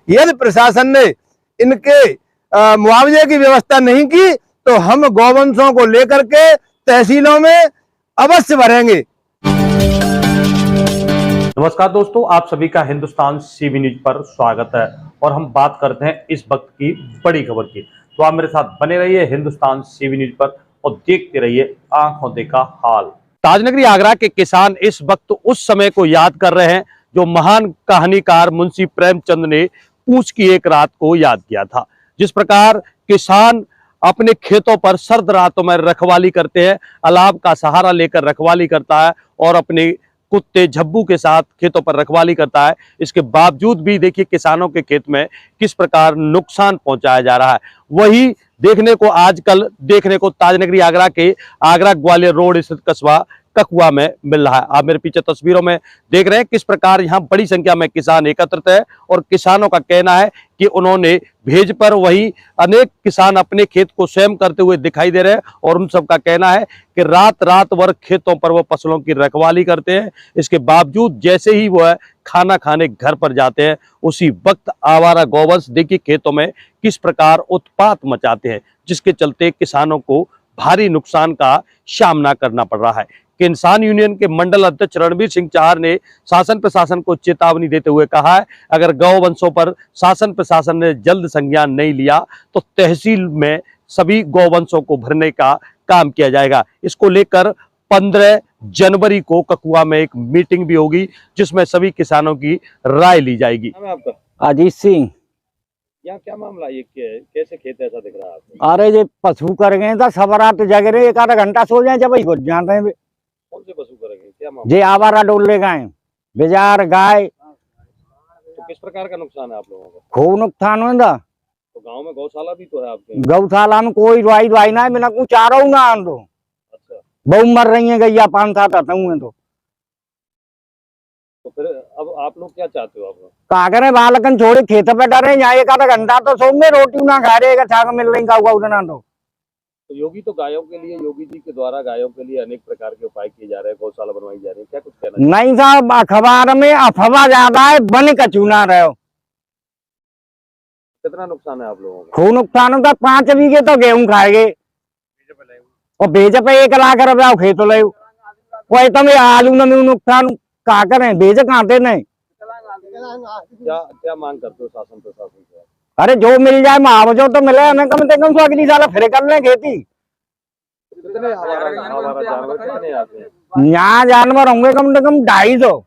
यदि प्रशासन ने इनके मुआवजे की व्यवस्था नहीं की तो हम गौवंशों को लेकर के तहसीलों में अवश्य भरेंगे। नमस्कार दोस्तों, आप सभी का हिंदुस्तान सीवी न्यूज पर स्वागत है और हम बात करते हैं इस वक्त की बड़ी खबर की। तो आप मेरे साथ बने रहिए हिंदुस्तान सीवी न्यूज पर और देखते रहिए आंखों देखा हाल। ताजनगरी आगरा के किसान इस वक्त उस समय को याद कर रहे हैं जो महान कहानीकार मुंशी प्रेमचंद ने पूंछ की एक रात को याद किया था। जिस प्रकार किसान अपने खेतों पर सर्द रातों में रखवाली करते हैं, अलाव का सहारा लेकर रखवाली करता है और अपने कुत्ते झब्बू के साथ खेतों पर रखवाली करता है। इसके बावजूद भी देखिए किसानों के खेत में किस प्रकार नुकसान पहुंचाया जा रहा है। वही देखने को आजकल ताजनगरी आगरा के आगरा ग्वालियर रोड स्थित कस्बा ककुआ में मिल रहा है। आप मेरे पीछे तस्वीरों में देख रहे हैं किस प्रकार यहाँ बड़ी संख्या में किसान एकत्रित है और किसानों का कहना है कि उन्होंने भेज पर वही अनेक किसान अपने खेत को स्वयं करते हुए दिखाई दे रहे हैं और उन सबका कहना है कि रात भर खेतों पर वो फसलों की रखवाली करते हैं। इसके बावजूद जैसे ही वो खाना खाने घर पर जाते हैं उसी वक्त आवारा गौवंश देखिए खेतों में किस प्रकार उत्पात मचाते हैं, जिसके चलते किसानों को भारी नुकसान का सामना करना पड़ रहा है। किसान यूनियन के मंडल अध्यक्ष रणवीर सिंह चाहर ने शासन प्रशासन को चेतावनी देते हुए कहा है अगर गौवंशों पर शासन प्रशासन ने जल्द संज्ञान नहीं लिया तो तहसील में सभी गौवंशों को भरने का काम किया जाएगा। इसको लेकर 15 जनवरी को ककुआ में एक मीटिंग भी होगी जिसमें सभी किसानों की राय ली जाएगी। आपका अजीत सिंह। यहाँ क्या मामला, ये कैसे खेत ऐसा दिख रहा है आपको? अरे जे पशु कर गए था सवरात जग रहे, एक आधा घंटा सो जाए जब घुस जाते हैं। कौन से पशु करेंगे, क्या मामला? जे आवारा डोल ले गए, बेजार गाय। तो किस प्रकार का नुकसान है आप लोगों को? खूब नुकसान हो। तो गांव में गौशाला भी तो है आपके? गौशाला में कोई रुआई ना बिना कुछ चारो ना आन दो। अच्छा, बहु मर रही है गैया 5-7 में। तो फिर अब आप लोग क्या चाहते हो? आप लोग का करे, बालकन छोड़े खेत पे डरे, यहाँ एक आधा घंटा तो सोंगे, रोटी ना खा रहे छाग मिल रही का उतना। तो योगी तो गायों के लिए, योगी जी के द्वारा गायों के लिए अनेक प्रकार के उपाय किए जा रहे हैं, गौशाला बनवाई जा रही है, क्या कुछ कहना? नहीं साहब, अखबार में अफवाह ज्यादा है, बन कचूना रहे हो। कितना नुकसान है आप लोगों को? खूब नुकसान होता। 5 बीघे तो गेहूं खाएगे और बेच पे 1 लाख रुपया खेत ले। कोई तो आलू में नुकसान का करें, बेच खाते नहीं। क्या मांग करते हो शासन प्रशासन से? अरे जो मिल जाए मुआवजा तो मिले हमें कम से कम, तो अगली साल फिर कर लें खेती। कितने आवारा जानवर कितने आते हैं यहाँ? जानवर होंगे कम से कम 250।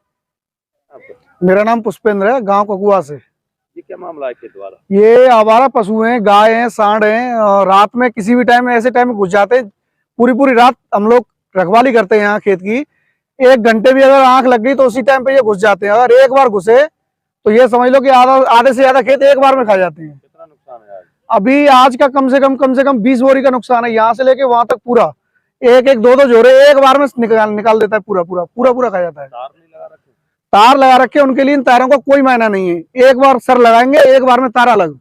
मेरा नाम पुष्पेंद्र है, गांव ककुआ से। ये क्या मामला है खेत वाला? ये आवारा पशु हैं, गाय हैं, सांड हैं, और रात में किसी भी टाइम ऐसे टाइम में घुस जाते हैं। पूरी रात हम लोग रखवाली करते हैं यहाँ खेत की। 1 घंटे भी अगर आंख लग गई तो उसी टाइम पे ये घुस जाते हैं। अगर एक बार घुसे तो ये समझ लो कि आधे से ज्यादा खेत एक बार में खा जाते हैं। कितना नुकसान है आज? अभी आज का कम से कम 20 बोरी का नुकसान है, यहाँ से लेके वहां तक पूरा। 1-2 जोड़े एक बार में निकाल देता है, पूरा खा जाता है। तार नहीं लगा रखे? तार लगा रखे, उनके लिए इन तारों का कोई मायना नहीं है। एक बार सर लगाएंगे, एक बार में तार अलग।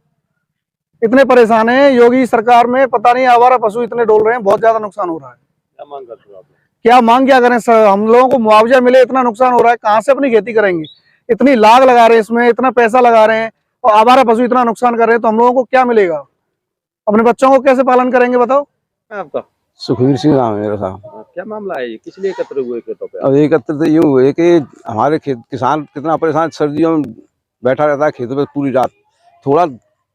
इतने परेशान है योगी सरकार में, पता नहीं आवारा पशु इतने डोल रहे हैं, बहुत ज्यादा नुकसान हो रहा है। क्या मांग करते हो आप? क्या मांग क्या करें सर, हम लोगों को मुआवजा मिले। इतना नुकसान हो रहा है, कहाँ से अपनी खेती करेंगे? इतनी लाग लगा रहे हैं इसमें, इतना पैसा लगा रहे हैं और आवारा पशु इतना नुकसान कर रहे हैं, तो हम लोगों को क्या मिलेगा? अपने बच्चों को कैसे पालन करेंगे बताओ? आपका सुखवीर सिंह नाम है मेरा साहब। क्या मामला है, ये किस लिए एकत्र हुए खेतों पे? अब एकत्रित यूँ हुए कि हमारे किसान कितना परेशान, सर्दियों में बैठा रहता है खेतों पे पूरी रात। थोड़ा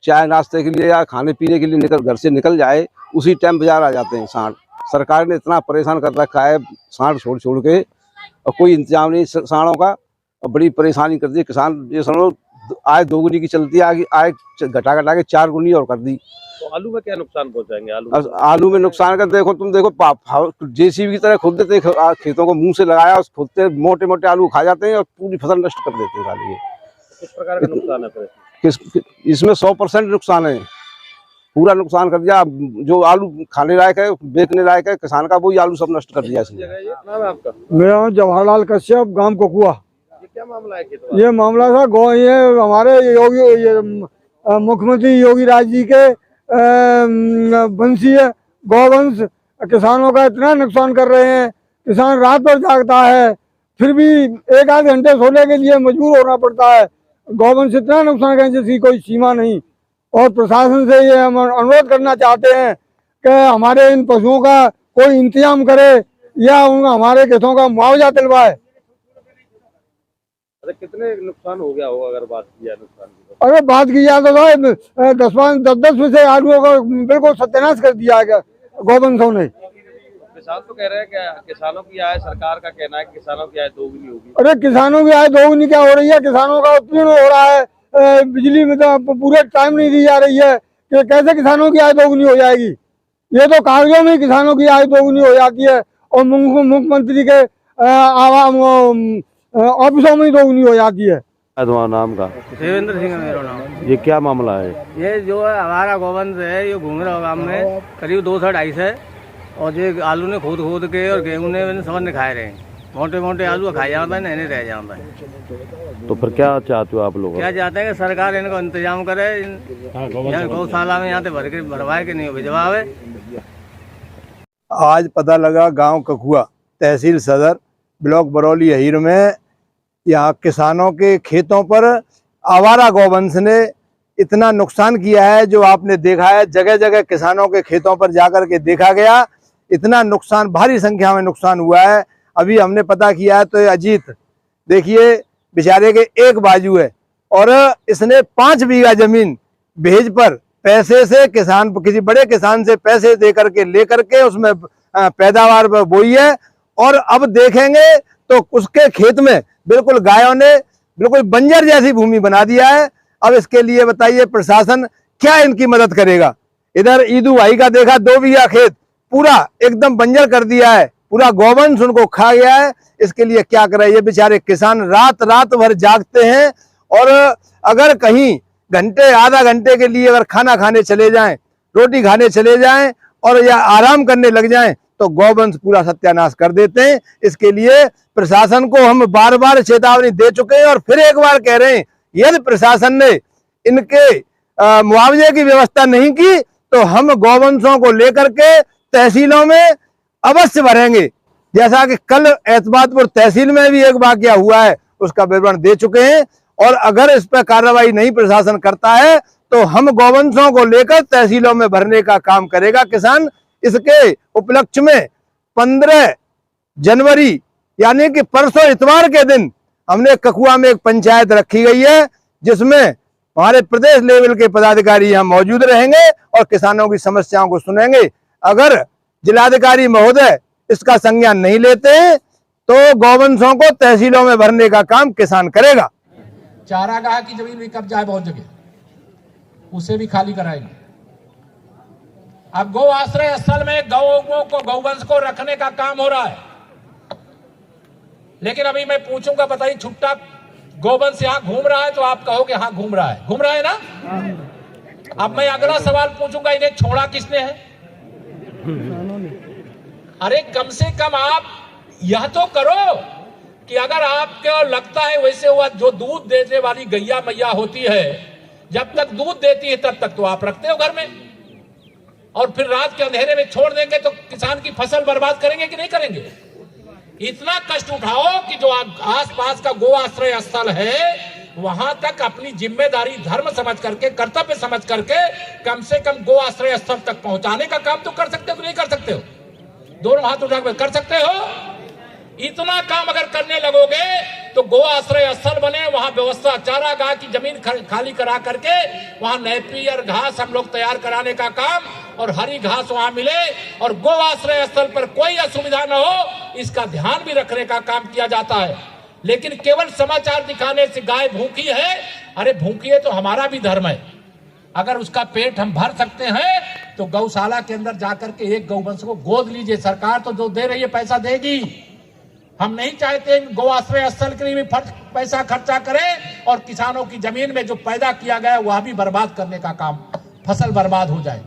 चाय नाश्ते के लिए या खाने पीने के लिए घर से निकल जाए, उसी टाइम बाजार आ जाते हैं सांड। सरकार ने इतना परेशान कर रखा है सांड छोड़ के, और कोई इंतजाम नहीं सांडों का, और बड़ी परेशानी कर दी किसान। ये समझो आय 2 गुनी की चलती है, आय घटा के 4 गुनी और कर दी। तो आलू में क्या नुकसान पहुंचाएंगे? आलू में नुकसान कर तुम देखो जेसीबी की तरह खोद देते हैं खेतों को, मुंह से लगाया खोदते, मोटे आलू खा जाते हैं और पूरी फसल नष्ट कर देते हैं खाली। किस प्रकार का नुकसान है फिर? इसमें 100% नुकसान है, पूरा नुकसान कर दिया। जो आलू खाने लायक है, बेचने लायक है किसान का, वही आलू सब नष्ट कर दिया इसने। नाम है आपका? मेरा नाम जवाहरलाल कश्यप, गांव ककुआ। ये क्या मामला है? ये मामला था ये हमारे मुख्यमंत्री योगी राज जी के वंशीय गौवंश किसानों का इतना नुकसान कर रहे हैं। किसान रात भर जागता है, फिर भी 1 आध घंटे सोने के लिए मजबूर होना पड़ता है। गौवंश इतना नुकसान करें जिसकी कोई सीमा नहीं। और प्रशासन से ये हम अनुरोध करना चाहते हैं कि हमारे इन पशुओं का कोई इंतजाम करे या हमारे खेतों का मुआवजा दिलवाए। अरे कितने नुकसान हो गया होगा अगर बात की जाए नुकसान की? अरे बात की जाए तो भाई 10 में से आलुओं का बिल्कुल सत्यानाश कर दिया है गौवंशों ने। किसान तो कह रहे हैं कि किसानों की आय, सरकार का कहना है कि किसानों की आय दोगुनी होगी। अरे किसानों की आय दोगुनी क्या हो रही है, किसानों का उत्पीड़न हो रहा है, बिजली में तो पूरे टाइम नहीं दी जा रही है कि कैसे किसानों की आय दोगुनी हो जाएगी। ये तो कागजों में किसानों की आय दोगुनी हो जाती है और मुख्यमंत्री के ऑफिसों में ही दोगुनी हो जाती है। तुम्हारा नाम का? देवेंद्र सिंह है मेरा नाम। ये क्या मामला है? ये जो है हमारा गौवंश है, ये घूम रहा गाँव में करीब 200-250 है और ये आलू ने खोद के और गेहूं ने समझ खाए रहे हैं। मोटे मोटे आलू खाए जाता है, नहीं रह जाता है। तो फिर क्या चाहते हो आप लोग? क्या चाहते हैं कि सरकार इनको इंतजाम करे, यहाँ गौशाला में यहाँ से भरवाए के नहीं भिजवावे। आज पता लगा गांव ककुआ तहसील सदर ब्लॉक बरौली अहीर में यहाँ किसानों के खेतों पर आवारा गौवंश ने इतना नुकसान किया है जो आपने देखा है। जगह जगह किसानों के खेतों पर जाकर के देखा गया, इतना नुकसान, भारी संख्या में नुकसान हुआ है। अभी हमने पता किया है तो ये अजीत देखिए बेचारे के एक बाजू है और इसने 5 बीघा जमीन भेज पर पैसे से किसान, किसी बड़े किसान से पैसे दे करके लेकर के उसमें पैदावार पर बोई है। और अब देखेंगे तो उसके खेत में बिल्कुल गायों ने बिल्कुल बंजर जैसी भूमि बना दिया है। अब इसके लिए बताइए प्रशासन क्या इनकी मदद करेगा। इधर ईदू भाई का देखा 2 बीघा खेत पूरा एकदम बंजर कर दिया है, पूरा गौवंश उनको खा गया है। इसके लिए क्या करे ये बेचारे किसान, रात रात भर जागते हैं और अगर कहीं घंटे आधा घंटे के लिए अगर खाना खाने चले जाएं, रोटी खाने चले जाएं और या आराम करने लग जाएं तो गौवंश पूरा सत्यानाश कर देते हैं। इसके लिए प्रशासन को हम बार बार चेतावनी दे चुके हैं और फिर एक बार कह रहे हैं यदि प्रशासन ने इनके मुआवजे की व्यवस्था नहीं की तो हम गौवंशों को लेकर के तहसीलों में अवश्य भरेंगे। जैसा कि कल एतबादपुर तहसील में भी एक वाकया हुआ है, उसका विवरण दे चुके हैं। और अगर इस पर कार्रवाई नहीं प्रशासन करता है तो हम गौवंशों को लेकर तहसीलों में भरने का काम करेगा किसान। इसके उपलक्ष्य में 15 जनवरी यानी कि परसों इतवार के दिन हमने ककुआ में एक पंचायत रखी गई है जिसमें हमारे प्रदेश लेवल के पदाधिकारी यहाँ मौजूद रहेंगे और किसानों की समस्याओं को सुनेंगे। अगर जिलाधिकारी महोदय इसका संज्ञान नहीं लेते हैं तो गौवंशों को तहसीलों में भरने का काम किसान करेगा। चारागाह की जमीन भी कब्जा है बहुत जगह, उसे भी खाली कराएंगे। अब गौ आश्रय स्थल में गौओं को, गौवंश को रखने का काम हो रहा है, लेकिन अभी मैं पूछूंगा बताइए छुट्टा गौवंश यहाँ घूम रहा है तो आप कहोगे हाँ घूम रहा है ना। अब मैं अगला सवाल पूछूंगा इन्हें छोड़ा किसने है? अरे कम से कम आप यह तो करो कि अगर आपको लगता है वैसे हुआ, जो दूध देने वाली गैया मैया होती है जब तक दूध देती है तब तक तो आप रखते हो घर में, और फिर रात के अंधेरे में छोड़ देंगे तो किसान की फसल बर्बाद करेंगे कि नहीं करेंगे? इतना कष्ट उठाओ कि जो आसपास का गो आश्रय स्थल है वहां तक अपनी जिम्मेदारी धर्म समझ करके, कर्तव्य समझ करके कम से कम गो आश्रय स्थल तक पहुंचाने का काम तो कर सकते हो कि नहीं कर सकते हो? दोनों हाथ उठा कर सकते हो? इतना काम अगर करने लगोगे तो गो आश्रय स्थल बने, वहां व्यवस्था, चारागाह की जमीन खाली करा करके वहां नेपियर घास हम लोग तैयार कराने का काम और हरी घास वहां मिले और गो आश्रय स्थल पर कोई असुविधा न हो इसका ध्यान भी रखने का काम किया जाता है। लेकिन केवल समाचार दिखाने से गाय भूखी है, अरे भूखी है तो हमारा भी धर्म है, अगर उसका पेट हम भर सकते हैं तो गौशाला के अंदर जाकर के एक गौवंश को गोद लीजिए। सरकार तो जो दे रही है पैसा देगी, हम नहीं चाहते गौ आश्रय स्थल के लिए भी पैसा खर्चा करें और किसानों की जमीन में जो पैदा किया गया वह भी बर्बाद करने का काम, फसल बर्बाद हो जाए।